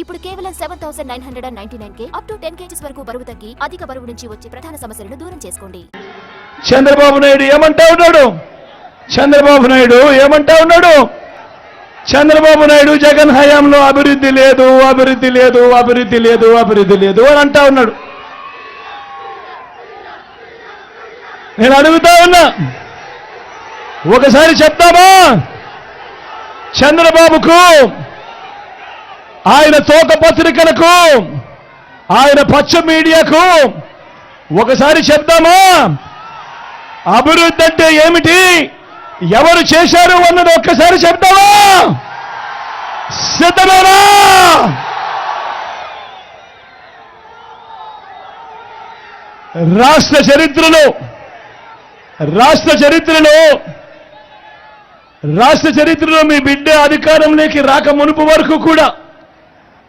ఇప్పుడు కేవలం 7,999 up to 10 kgs వరకు బరువు తగ్గి అధిక బరువు నుంచి వచ్చే ప్రధాన సమస్యలను దూరం చేసుకోండి. చంద్రబాబు నాయుడు ఏమంటా ఉన్నాడు? చంద్రబాబు నాయుడు ఏమంటా ఉన్నాడు? చంద్రబాబు నాయుడు జగన్ హయాంలో అభివృద్ధి లేదు, అభివృద్ధి లేదు, అభివృద్ధి లేదు, అభివృద్ధి లేదు అని అంటా ఉన్నాడు. నేను అడుగుతా ఉన్నా, ఒకసారి చెప్తామా? చంద్రబాబుకు, ఆయన తోక పత్రికలకు, ఆయన పచ్చ మీడియాకు ఒకసారి చెప్తామా? అభివృద్ధి అంటే ఏమిటి, ఎవరు చేశారు అన్నది ఒక్కసారి చెప్తావా? సిద్ధమేనా? రాష్ట్ర చరిత్రలో మీ బిడ్డ అధికారంలోకి రాక మునుపు వరకు కూడా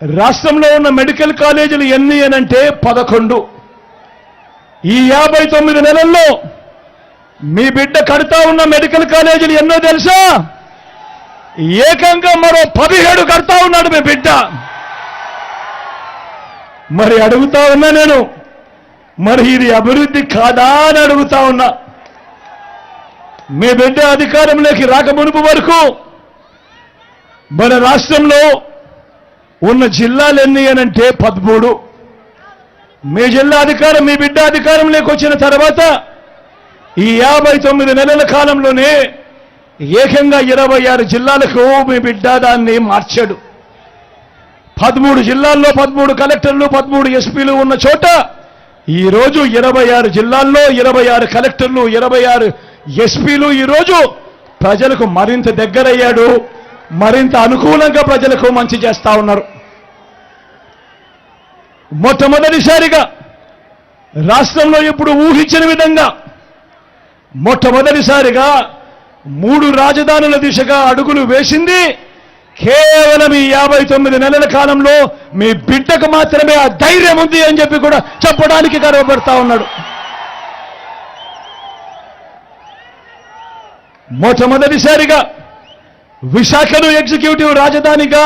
రాష్ట్రంలో ఉన్న మెడికల్ కాలేజీలు ఎన్ని అనంటే 11. ఈ 59 నెలల్లో మీ బిడ్డ కడతా ఉన్న మెడికల్ కాలేజీలు ఎన్నో తెలుసా? ఏకంగా మరో 17 కడతా ఉన్నాడు మీ బిడ్డ. మరి అడుగుతా ఉన్నా నేను, మరి ఇది అభివృద్ధి కాదా అని అడుగుతా ఉన్నా. మీ బిడ్డ అధికారంలోకి రాక మునుపు వరకు మన రాష్ట్రంలో ఉన్న జిల్లాలు ఎన్ని అనంటే 13. మీ బిడ్డ అధికారంలోకి వచ్చిన తర్వాత ఈ 59 నెలల కాలంలోనే ఏకంగా 26 జిల్లాలకు మీ బిడ్డ దాన్ని మార్చాడు. 13 జిల్లాల్లో 13 కలెక్టర్లు, 13 ఎస్పీలు ఉన్న చోట ఈరోజు 26 జిల్లాల్లో 26 కలెక్టర్లు, 26 ఎస్పీలు ఈరోజు ప్రజలకు మరింత దగ్గరయ్యాడు, మరింత అనుకూలంగా ప్రజలకు మంచి చేస్తా ఉన్నారు. మొట్టమొదటిసారిగా రాష్ట్రంలో ఇప్పుడు ఊహించిన విధంగా మొట్టమొదటిసారిగా 3 రాజధానుల దిశగా అడుగులు వేసింది కేవలం ఈ 59 నెలల కాలంలో మీ బిడ్డకు మాత్రమే ఆ ధైర్యం ఉంది అని చెప్పి కూడా చెప్పడానికి గర్వపడతా ఉన్నాడు. మొట్టమొదటిసారిగా విశాఖను ఎగ్జిక్యూటివ్ రాజధానిగా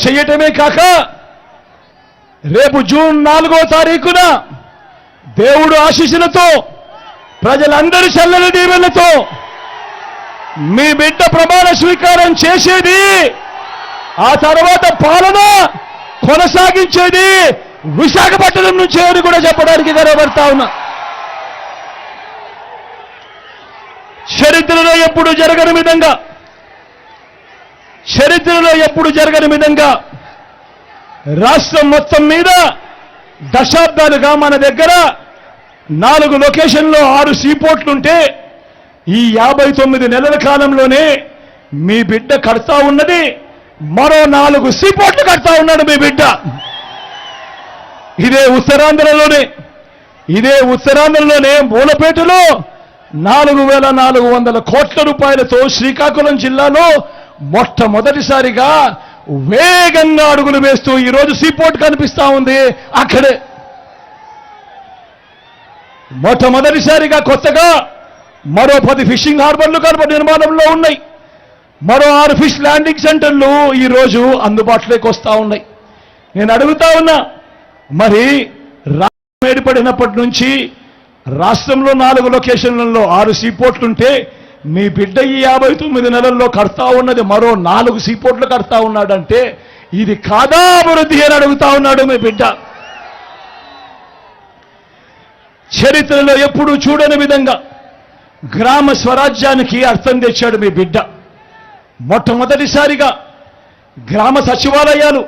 చేయటమే కాక రేపు జూన్ 4వ తారీఖున దేవుడు ఆశీస్సులతో, ప్రజలందరి చల్లని దీవెనలతో మీ బిడ్డ ప్రమాణ స్వీకారం చేసేది, ఆ తర్వాత పాలన కొనసాగించేది విశాఖపట్నం నుంచే అని కూడా చెప్పడానికి గర్వపడతా ఉన్నా. చరిత్రలో ఎప్పుడు జరగని విధంగా రాష్ట్రం మొత్తం మీద దశాబ్దాలుగా మన దగ్గర 4 లొకేషన్లో 6 సీపోర్ట్లుంటే ఈ 59 నెలల కాలంలోనే మీ బిడ్డ కడతా ఉన్నది మరో 4 సీపోర్ట్లు కడతా ఉన్నాడు మీ బిడ్డ. ఇదే ఉత్తరాంధ్రలోనే మూలపేటలో 4,400 కోట్ల రూపాయలతో శ్రీకాకుళం జిల్లాలో మొట్టమొదటిసారిగా వేగంగా అడుగులు వేస్తూ ఈరోజు సీపోర్ట్ కనిపిస్తా ఉంది. అక్కడే మొట్టమొదటిసారిగా కొత్తగా మరో 10 ఫిషింగ్ హార్బర్లు నిర్మాణంలో ఉన్నాయి. మరో 6 ఫిష్ ల్యాండింగ్ సెంటర్లు ఈరోజు అందుబాటులోకి వస్తూ ఉన్నాయి. నేను అడుగుతా ఉన్నా, మరి రాష్ట్రం ఏర్పడినప్పటి నుంచి రాష్ట్రంలో 4 లొకేషన్లలో 6 సీపోర్ట్లుంటే మీ బిడ్డ ఈ 59 నెలల్లో కడతా ఉన్నది మరో 4 సీపోర్ట్లు కడతా ఉన్నాడంటే ఇది కాదా అభివృద్ధి అని అడుగుతా ఉన్నాడు మీ బిడ్డ. చరిత్రలో ఎప్పుడూ చూడని విధంగా గ్రామ స్వరాజ్యానికి అర్థం తెచ్చాడు మీ బిడ్డ. మొట్టమొదటిసారిగా గ్రామ సచివాలయాలు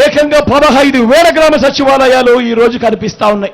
ఏకంగా 15,000 గ్రామ సచివాలయాలు ఈరోజు కనిపిస్తా ఉన్నాయి.